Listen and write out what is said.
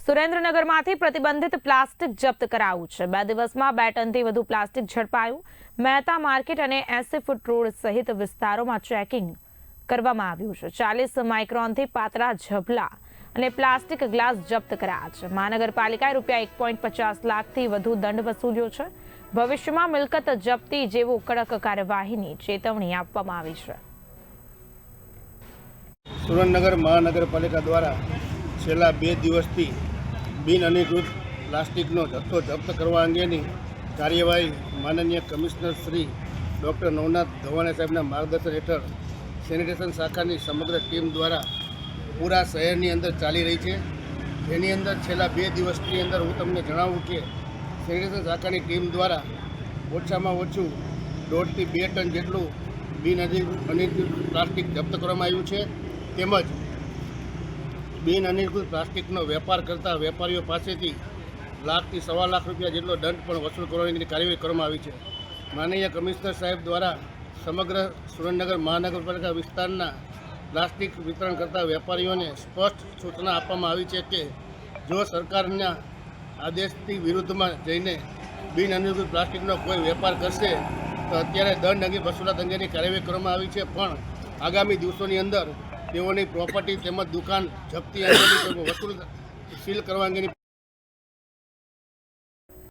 સુરેન્દ્રનગરમાંથી પ્રતિબંધિત પ્લાસ્ટિક જપ્ત કરાયું છે। 2 દિવસમાં 2 ટનથી વધુ પ્લાસ્ટિક ઝડપાયું। મહેતા માર્કેટ અને 80 ફૂટ રોડ સહિત વિસ્તારોમાં ચેકિંગ કરવામાં આવ્યું છે। 40 માઇક્રોનથી પાતળા ઝભલા અને પ્લાસ્ટિક ગ્લાસ જપ્ત કરાયા છે। મહાનગરપાલિકાએ ₹1.50 લાખથી વધુ દંડ વસૂલ્યો છે। ભવિષ્યમાં મિલકત જપ્તી જેવો કડક કાર્યવાહીની ચેતવણી આપવામાં આવી છે। સુરેન્દ્રનગર મહાનગરપાલિકા દ્વારા છેલ્લા 2 દિવસથી બિન અનધિકૃત પ્લાસ્ટિકનો જથ્થો જપ્ત કરવા અંગેની કાર્યવાહી માનનીય કમિશનર શ્રી ડૉક્ટર નવનાથ ધવાણે સાહેબના માર્ગદર્શન હેઠળ સેનિટેશન શાખાની સમગ્ર ટીમ દ્વારા પૂરા શહેરની અંદર ચાલી રહી છે। જેની અંદર છેલ્લા 2 દિવસની અંદર હું તમને જણાવું કે સેનિટેશન શાખાની ટીમ દ્વારા ઓછામાં ઓછું 1.5 થી 2 ટન જેટલું બિન અનધિકૃત પ્લાસ્ટિક જપ્ત કરવામાં આવ્યું છે। તેમજ બિન અનધિકૃત પ્લાસ્ટિકનો વેપાર કરતા વેપારીઓ પાસેથી લાખથી સવા લાખ રૂપિયા જેટલો દંડ પણ વસૂલ કરવાની કાર્યવાહી કરવામાં આવી છે। માનનીય કમિશનર સાહેબ દ્વારા સમગ્ર સુરેન્દ્રનગર મહાનગરપાલિકા વિસ્તારના પ્લાસ્ટિક વિતરણ કરતા વેપારીઓને સ્પષ્ટ સૂચના આપવામાં આવી છે કે જો સરકારના આદેશથી વિરુદ્ધમાં જઈને બિન અનધિકૃત પ્લાસ્ટિકનો કોઈ વેપાર કરશે તો અત્યારે દંડ અંગે વસૂલાત અંગેની કાર્યવાહી કરવામાં આવી છે। પણ આગામી દિવસોની અંદર તેઓની પ્રોપર્ટી તેમજ દુકાન જપ્તી અંગેની વસૂલ સીલ કરવા અંગેની